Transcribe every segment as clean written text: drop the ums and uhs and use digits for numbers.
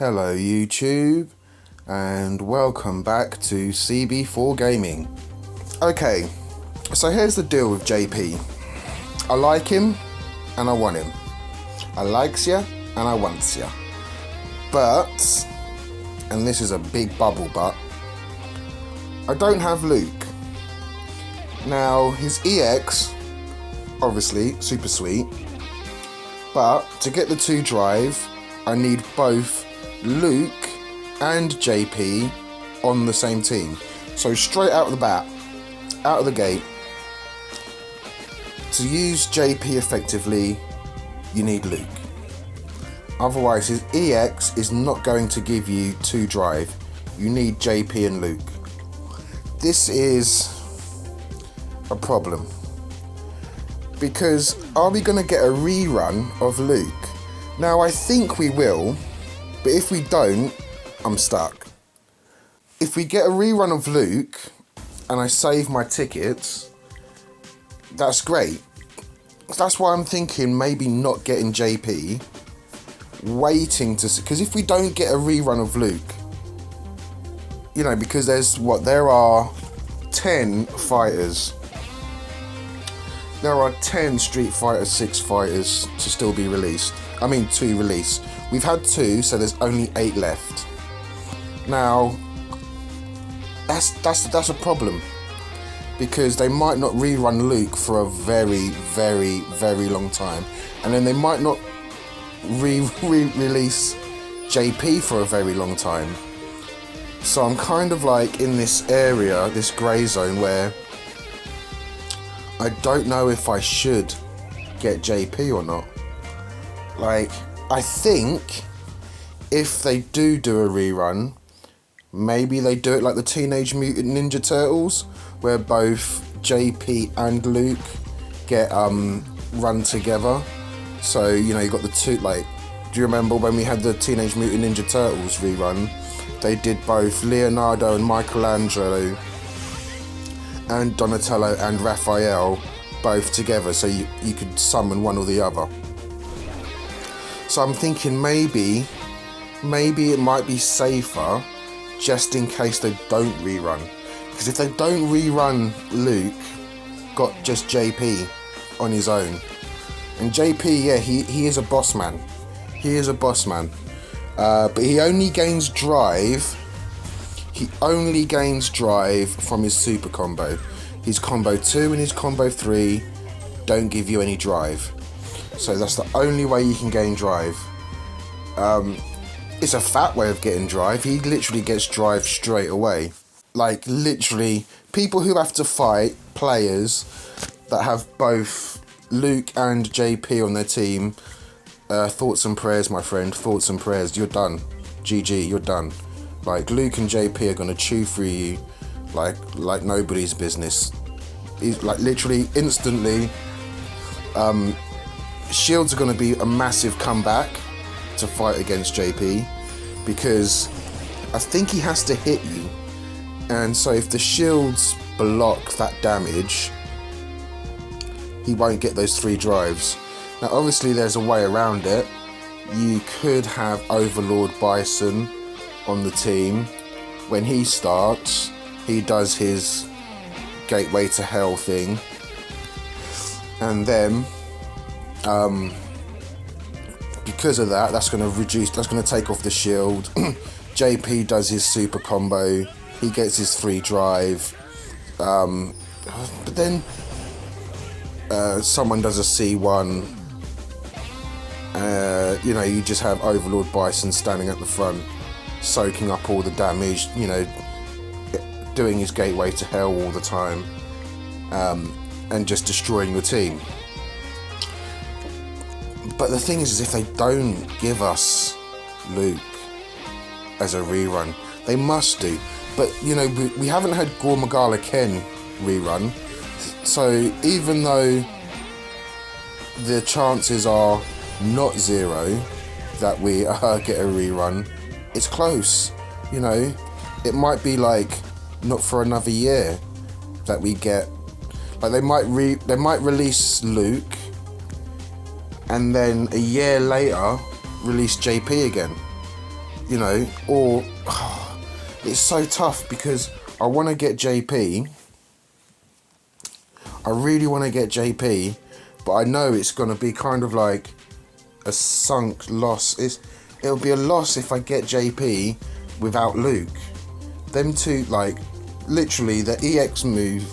Hello YouTube, and welcome back to CB4 Gaming. Okay, so here's the deal with JP. I like him, and I want him. I likes ya, and I wants ya. But, and this is a big bubble but, I don't have Luke. Now, his EX, obviously, super sweet. But, to get the 2 drive, I need both Luke and JP on the same team. So straight out of the bat, out of the gate, to use JP effectively, you need Luke. Otherwise his EX is not going to give you 2 drive. You need JP and Luke. This is a problem. Because are we going to get a rerun of Luke? Now I think we will. But if we don't, I'm stuck. If we get a rerun of Luke and I save my tickets, that's great. That's why I'm thinking maybe not getting JP, waiting to see. Because if we don't get a rerun of Luke, you know, because there are 10 fighters. There are 10 Street Fighter 6 fighters to still be released. I mean, to release. We've had 2, so there's only 8 left. Now, that's a problem, because they might not rerun Luke for a very, very, very long time, and then they might not release JP for a very long time. So I'm kind of like in this area, this grey zone, where I don't know if I should get JP or not. Like, I think if they do a rerun, maybe they do it like the Teenage Mutant Ninja Turtles, where both JP and Luke get run together. So, you know, you got the 2, like, do you remember when we had the Teenage Mutant Ninja Turtles rerun? They did both Leonardo and Michelangelo and Donatello and Raphael both together, so you could summon one or the other. So I'm thinking maybe it might be safer just in case they don't rerun. Because if they don't rerun Luke, got just JP on his own. And JP, yeah, he is a boss man. He is a boss man. But he only gains drive. He only gains drive from his super combo. His combo 2 and his combo 3 don't give you any drive. So that's the only way you can gain drive. It's a fat way of getting drive. He literally gets drive straight away. Like, literally, people who have to fight players that have both Luke and JP on their team, thoughts and prayers, my friend, thoughts and prayers, you're done. GG, you're done. Like, Luke and JP are going to chew through you like nobody's business. Like, literally, instantly, shields are going to be a massive comeback to fight against JP, because I think he has to hit you, and so if the shields block that damage, he won't get those 3 drives. Now obviously there's a way around it. You could have Overlord Bison on the team. When he starts, he does his Gateway to Hell thing, and then because of that, that's going to take off the shield. JP does his super combo, he gets his 3 drive, but then someone does a C1, you know, you just have Overlord Bison standing at the front, soaking up all the damage, you know, doing his Gateway to Hell all the time, and just destroying your team. But the thing is if they don't give us Luke as a rerun, they must do. But, you know, we haven't had Gore Magala Ken rerun, so even though the chances are not 0 that we get a rerun, it's close. You know, it might be like not for another year that we get. Like, they might release Luke, and then a year later release JP again. you know, or it's so tough because I want to get JP. I really want to get JP, but I know it's going to be kind of like a sunk loss. It'll be a loss if I get JP without Luke. Them two, like, literally the EX move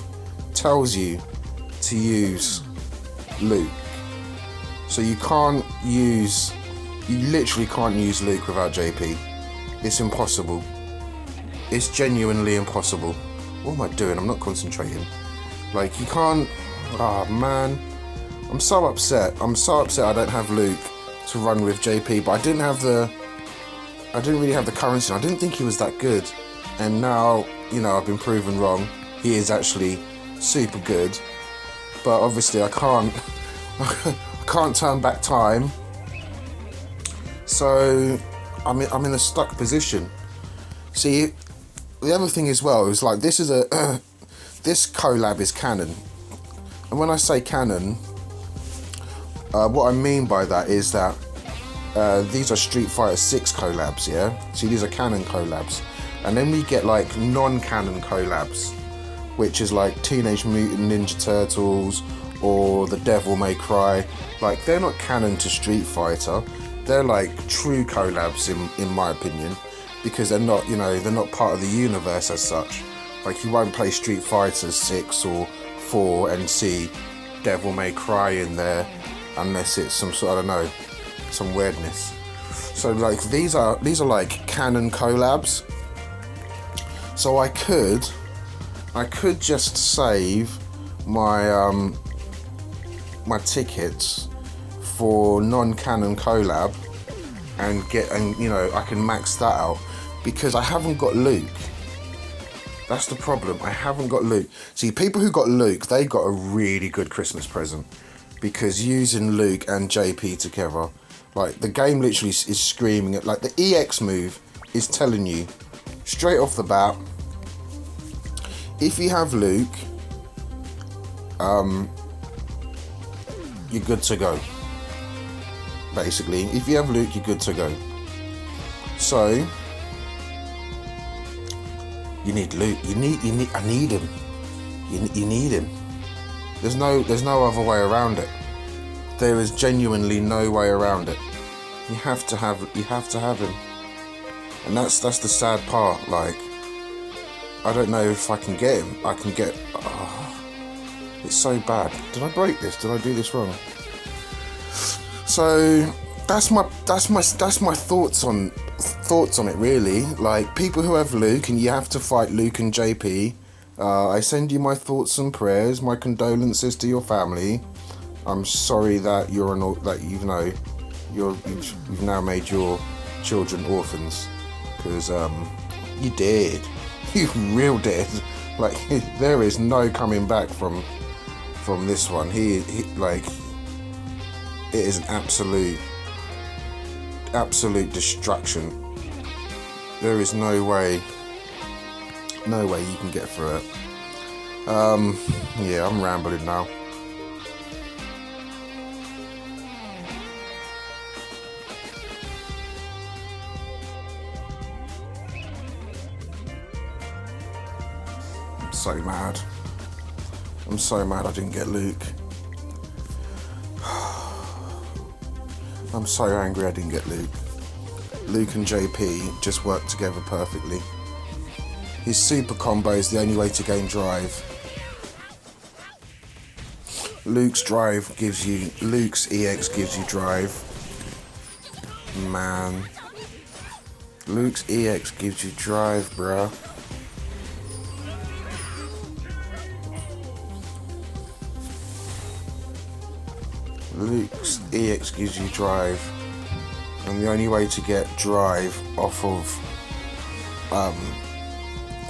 tells you to use Luke. So you literally can't use Luke without JP. It's impossible. It's genuinely impossible. What am I doing? I'm not concentrating. Like, you can't... Oh, man. I'm so upset. I don't have Luke to run with JP, but I didn't really have the currency. I didn't think he was that good. And now, you know, I've been proven wrong. He is actually super good. But obviously I can't... I can't turn back time. So I'm in a stuck position. See, the other thing as well is, like, this is a... this collab is canon. And when I say canon, what I mean by that is that these are Street Fighter 6 collabs, yeah? See, these are canon collabs. And then we get, like, non-canon collabs, which is like Teenage Mutant Ninja Turtles or The Devil May Cry. Like, they're not canon to Street Fighter. They're like true collabs in my opinion, because they're not, you know, they're not part of the universe as such. Like, you won't play Street Fighter 6 or 4 and see Devil May Cry in there unless it's some sort, I don't know, some weirdness. So, like, these are like canon collabs. So I could just save my my tickets for non-canon collab and you know, I can max that out, because I haven't got Luke. That's the problem. I haven't got Luke. See, people who got Luke, they got a really good Christmas present, because using Luke and JP together, like, the game literally is screaming at, like, the EX move is telling you straight off the bat, if you have Luke, you're good to go. Basically, if you have Luke, you're good to go. So you need Luke. I need him. You need him. There's no other way around it. There is genuinely no way around it. You have to have him. And that's the sad part. Like, I don't know if I can get him. It's so bad. Did I break this? Did I do this wrong? So that's my thoughts on it, really. Like, people who have Luke and you have to fight Luke and JP, I send you my thoughts and prayers, my condolences to your family. I'm sorry that you've now made your children orphans, because you did. You real did. Like, there is no coming back from this one. He like, it is an absolute destruction. There is no way you can get through it. Yeah, I'm rambling now. I'm so mad I didn't get Luke. I'm so angry I didn't get Luke. Luke and JP just work together perfectly. His super combo is the only way to gain drive. Luke's EX gives you drive. Man. Luke's EX gives you drive, bruh. Luke's EX gives you drive, and the only way to get drive off of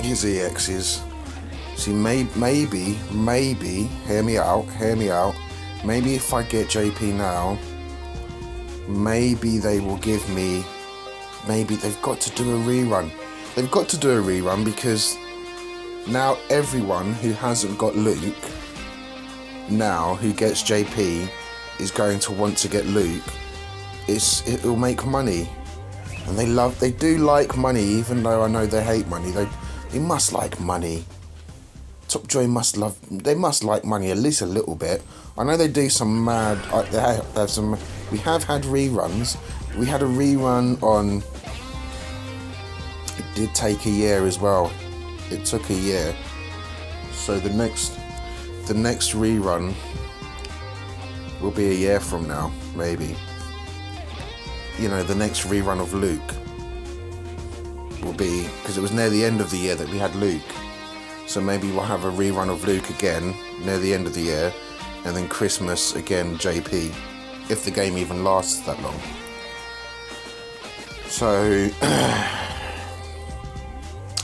his EX is, see, maybe, hear me out, maybe if I get JP now, maybe they will give me, maybe they've got to do a rerun. They've got to do a rerun, because now everyone who hasn't got Luke, now who gets JP, is going to want to get Luke. It'll make money. And they do like money, even though I know they hate money. They must like money. Top Joy must like money at least a little bit. I know they do some mad. They have some. We have had reruns. We had a rerun on. It did take a year as well. It took a year. So the next rerun will be a year from now, maybe. You know, the next rerun of Luke will be, because it was near the end of the year that we had Luke. So maybe we'll have a rerun of Luke again near the end of the year, and then Christmas again JP, if the game even lasts that long. So,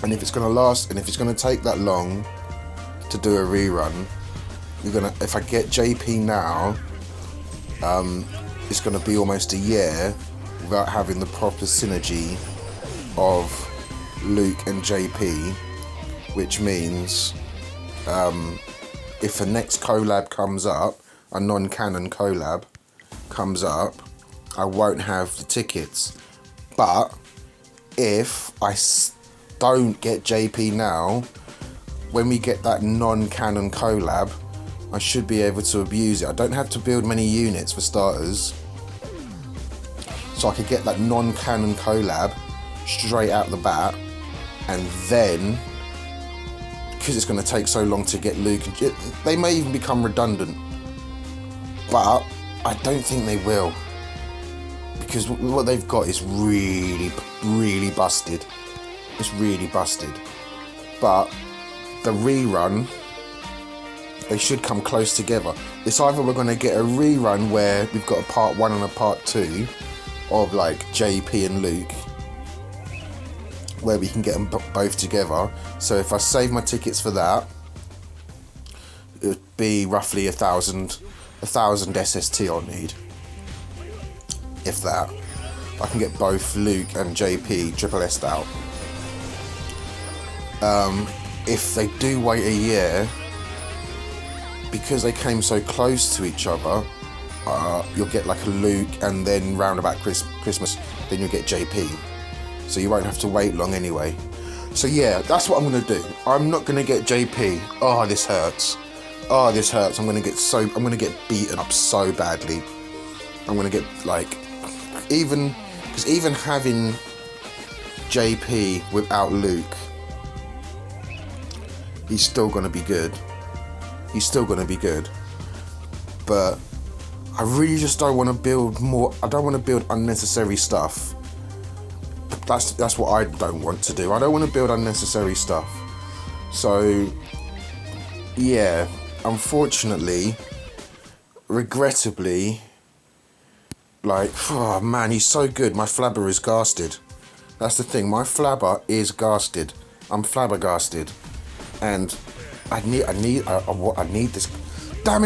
and if it's going to last, and if it's going to take that long to do a rerun, if I get JP now, it's going to be almost a year without having the proper synergy of Luke and JP, which means if the next collab comes up, a non-canon collab comes up, I won't have the tickets. But if I don't get JP now, when we get that non-canon collab, I should be able to abuse it. I don't have to build many units for starters. So I could get that non-canon collab straight out the bat, and then, because it's going to take so long to get Luke, they may even become redundant, but I don't think they will, because what they've got is really, really busted. It's really busted. But the rerun, they should come close together. It's either we're going to get a rerun where we've got a part 1 and a part 2 of like JP and Luke, where we can get them both together. So if I save my tickets for that, it would be roughly 1,000 SST I'll need. If that. I can get both Luke and JP triple S'd out. If they do wait a year, because they came so close to each other, you'll get like a Luke, and then round about Christmas, then you'll get JP. So you won't have to wait long anyway. So yeah, that's what I'm gonna do. I'm not gonna get JP. Oh, this hurts. Oh, this hurts. I'm gonna get beaten up so badly. I'm gonna get like, even having JP without Luke, he's still gonna be good. He's still gonna be good. But I really just don't want to build more. I don't want to build unnecessary stuff. That's what I don't want to do. I don't want to build unnecessary stuff. So yeah, unfortunately, regrettably, like, oh man, he's so good. My flabber is gasted. That's the thing. My flabber is gasted. I'm flabbergasted, and I need this. Damn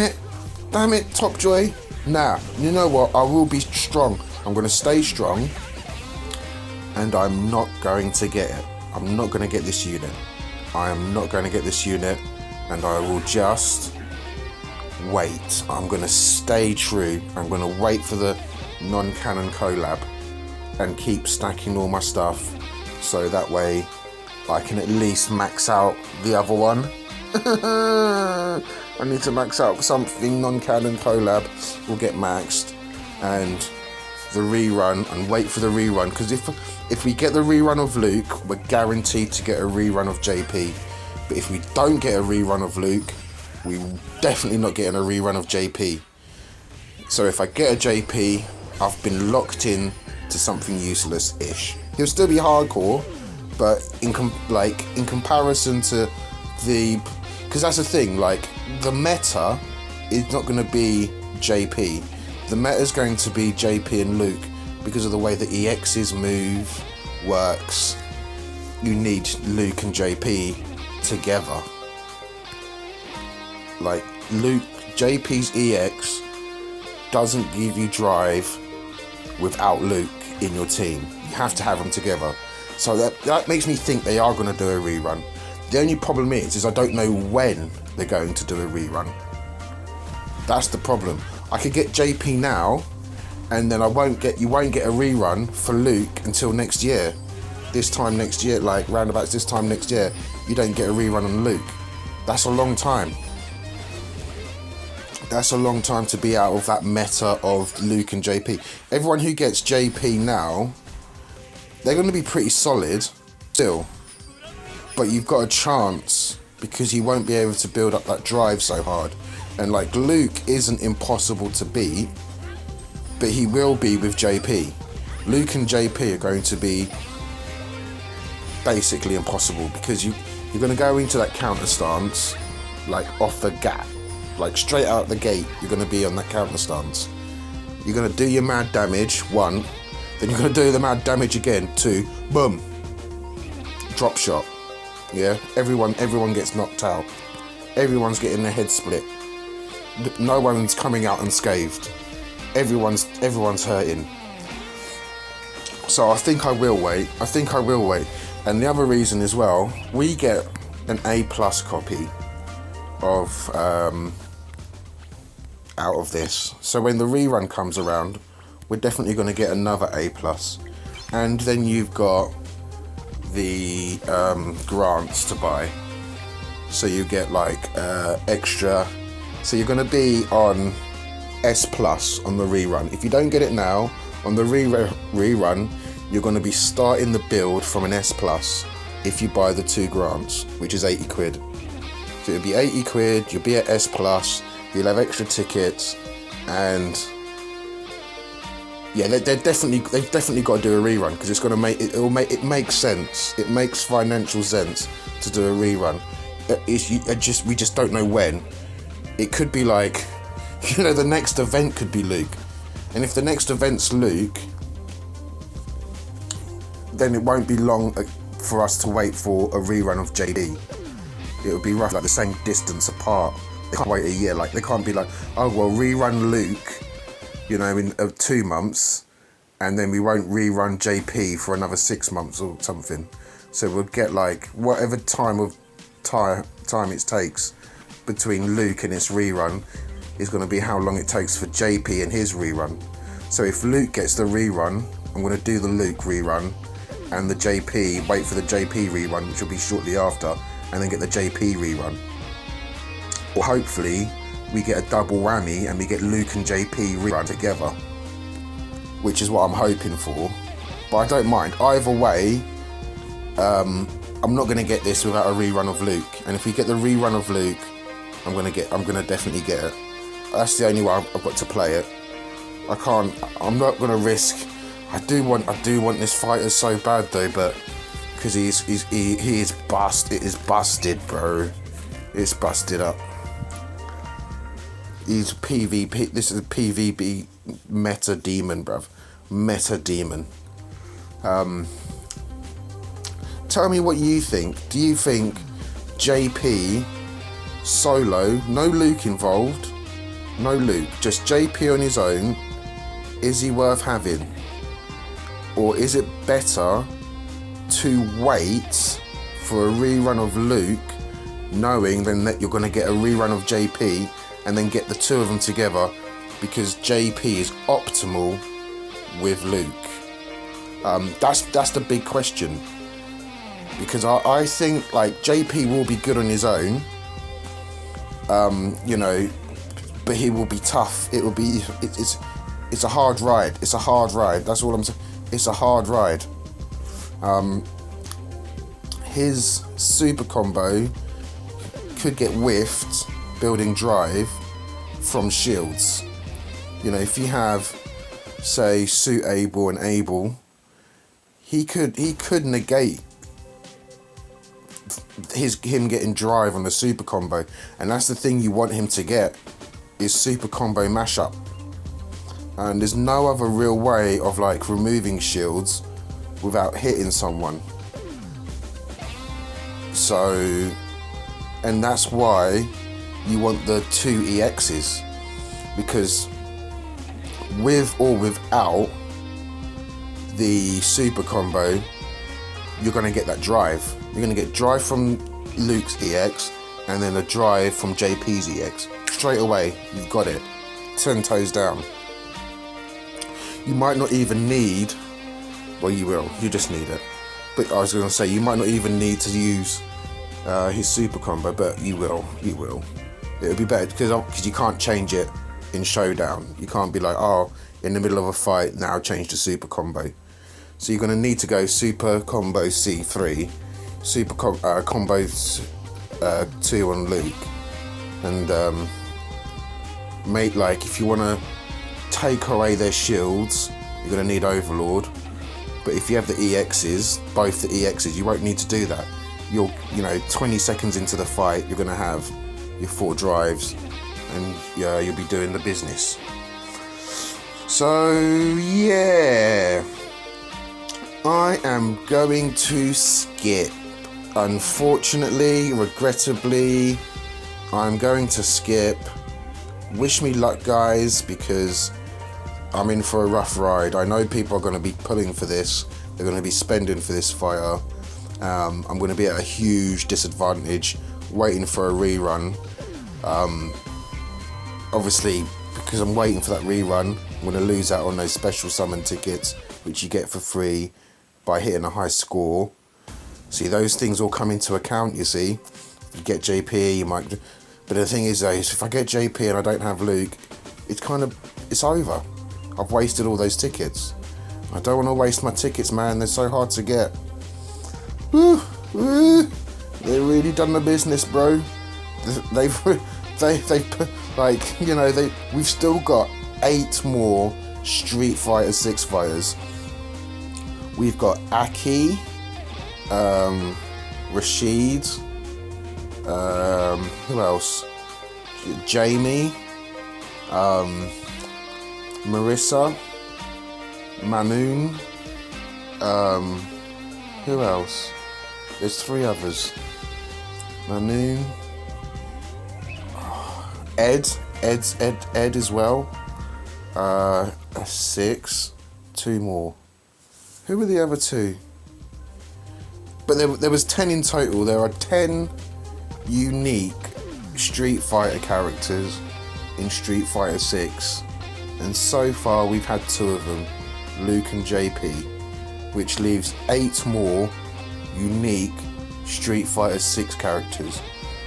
it, Top Joy. Nah, you know what? I will be strong. I'm gonna stay strong, and I'm not going to get it. I'm not gonna get this unit. I am not going to get this unit, and I will just wait. I'm gonna stay true. I'm gonna wait for the non-canon collab and keep stacking all my stuff, so that way I can at least max out the other one. I need to max out something. Non-canon collab will get maxed, and the rerun, and wait for the rerun, because if we get the rerun of Luke, we're guaranteed to get a rerun of JP. But if we don't get a rerun of Luke, we're definitely not getting a rerun of JP. So if I get a JP, I've been locked in to something useless-ish. He'll still be hardcore, but in comparison to the, because that's the thing, like, the meta is not going to be JP. The meta is going to be JP and Luke, because of the way that EX's move works. You need Luke and JP together. Like, JP's EX doesn't give you drive without Luke in your team. You have to have them together. So that makes me think they are going to do a rerun. The only problem is I don't know when they're going to do a rerun. That's the problem. I could get JP now, and then you won't get a rerun for Luke until next year. This time next year, like roundabouts this time next year, you don't get a rerun on Luke. That's a long time. That's a long time to be out of that meta of Luke and JP. Everyone who gets JP now, they're going to be pretty solid still. But you've got a chance because you won't be able to build up that drive so hard. And like Luke isn't impossible to beat, but he will be with JP. Luke and JP are going to be basically impossible because you're going to go into that counter stance like off the gap. Like straight out the gate, you're going to be on that counter stance. You're going to do your mad damage, 1. Then you're going to do the mad damage again, 2. Boom. Drop shot. Yeah, everyone gets knocked out. Everyone's getting their head split. No one's coming out unscathed. Everyone's hurting. So I think I will wait. And the other reason as well, we get an A+ copy of out of this. So when the rerun comes around, we're definitely going to get another A+. And then you've got the grants to buy. So you get like extra. So you're going to be on S+ on the rerun. If you don't get it now, on the rerun, you're going to be starting the build from an S+ if you buy the 2 grants, which is 80 quid. So it'll be 80 quid, you'll be at S+, you'll have extra tickets, and yeah, they've definitely got to do a rerun because it's going to make it makes sense. It makes financial sense to do a rerun. We just don't know when. It could be like, the next event could be Luke, and if the next event's Luke, then it won't be long for us to wait for a rerun of JD. It'll be roughly like the same distance apart. They can't wait a year. Like they can't be like, oh well, rerun Luke, in 2 months, and then we won't rerun JP for another 6 months or something. So we'll get like whatever time it takes between Luke and its rerun is going to be how long it takes for JP and his rerun. So if Luke gets the rerun, I'm going to do the Luke rerun, and the JP, wait for the JP rerun, which will be shortly after, and then get the JP rerun. Or hopefully we get a double whammy and we get Luke and JP rerun together, which is what I'm hoping for. But I don't mind. Either way, I'm not going to get this without a rerun of Luke. And if we get the rerun of Luke, I'm going to definitely get it. That's the only way I've got to play it. I'm not going to risk. I do want this fighter so bad though, but because he is busted. It is busted, bro. It's busted up. He's PvP. This is a PvP meta demon, bruv. Meta demon. Tell me what you think. Do you think JP solo, no Luke involved, no Luke, just JP on his own, is he worth having? Or is it better to wait for a rerun of Luke, knowing then that you're going to get a rerun of JP and then get the 2 of them together, because JP is optimal with Luke? That's the big question, because I think like JP will be good on his own, but he will be tough. It's a hard ride. It's a hard ride. That's all I'm saying. It's a hard ride. His super combo could get whiffed building drive from shields. If you have, say, Suit Able and Able, he could negate him getting drive on the super combo, and that's the thing you want him to get, is super combo mashup. And there's no other real way of like removing shields without hitting someone. So, and that's why you want the 2 EXs, because with or without the super combo, you're going to get that drive. You're going to get drive from Luke's EX and then a drive from JP's EX. Straight away, you've got it. 10 toes down. You might not even need, well, you will, you just need it. But I was going to say, you might not even need to use his super combo, but you will. It would be better because you can't change it in Showdown. You can't be like, oh, in the middle of a fight, now change the super combo. So you're going to need to go super combo C3, super combo 2 on Luke, and make, like, if you want to take away their shields, you're going to need Overlord. But if you have the EXs, both the EXs, you won't need to do that. You'll, 20 seconds into the fight, you're going to have your 4 drives, and you'll be doing the business. So yeah, I am going to skip. Unfortunately, regrettably, I'm going to skip. Wish me luck, guys, because I'm in for a rough ride. I know people are going to be pulling for this. They're going to be spending for this fighter. I'm going to be at a huge disadvantage waiting for a rerun. Obviously, because I'm waiting for that rerun, I'm going to lose out on those special summon tickets, which you get for free by hitting a high score. See, those things all come into account, you see. You get JP, you might... But the thing is, though, if I get JP and I don't have Luke, it's over. I've wasted all those tickets. I don't want to waste my tickets, man. They're so hard to get. Woo, woo. They've really done the business, bro. They've put, like, we've still got 8 more Street Fighter 6 fighters. We've got Aki, Rashid, who else? Jamie, Marissa, Manoon, who else? There's 3 others. Manoon, Ed as well. 6, 2 more. Who were the other 2? But there was 10 in total. There are 10 unique Street Fighter characters in Street Fighter 6, and so far we've had 2 of them, Luke and JP, which leaves 8 more unique Street Fighter 6 characters,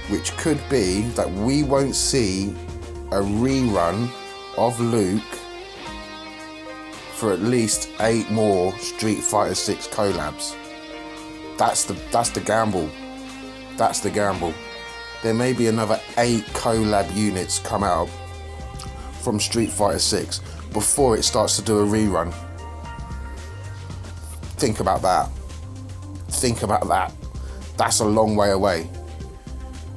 which could be that we won't see a rerun of Luke for at least 8 more Street Fighter 6 collabs. That's the gamble. That's the gamble. There may be another 8 collab units come out from Street Fighter 6 before it starts to do a rerun. Think about that. Think about that. That's a long way away.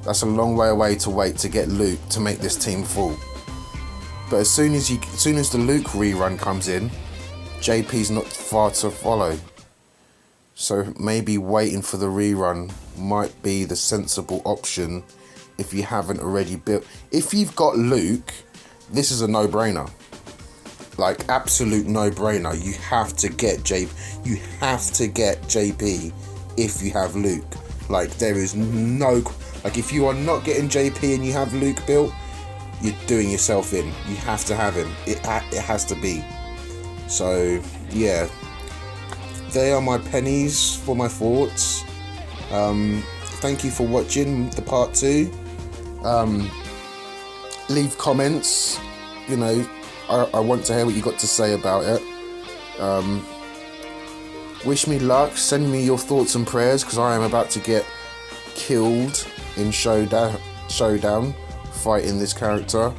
That's a long way away to wait to get Luke to make this team full. But as soon as the Luke rerun comes in, JP's not far to follow. So maybe waiting for the rerun might be the sensible option if you haven't already built. If you've got Luke, this is a no-brainer. Like, absolute no-brainer. You have to get JP if you have Luke. Like, there is no... Like, if you are not getting JP and you have Luke built, you're doing yourself in. You have to have him. It has to be. So, yeah. They are my pennies for my thoughts. Thank you for watching the part 2. Leave comments. I want to hear what you got to say about it. Wish me luck. Send me your thoughts and prayers, because I am about to get killed in showdown fighting this character.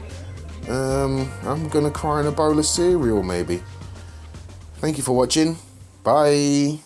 I'm gonna cry in a bowl of cereal maybe. Thank you for watching. Bye.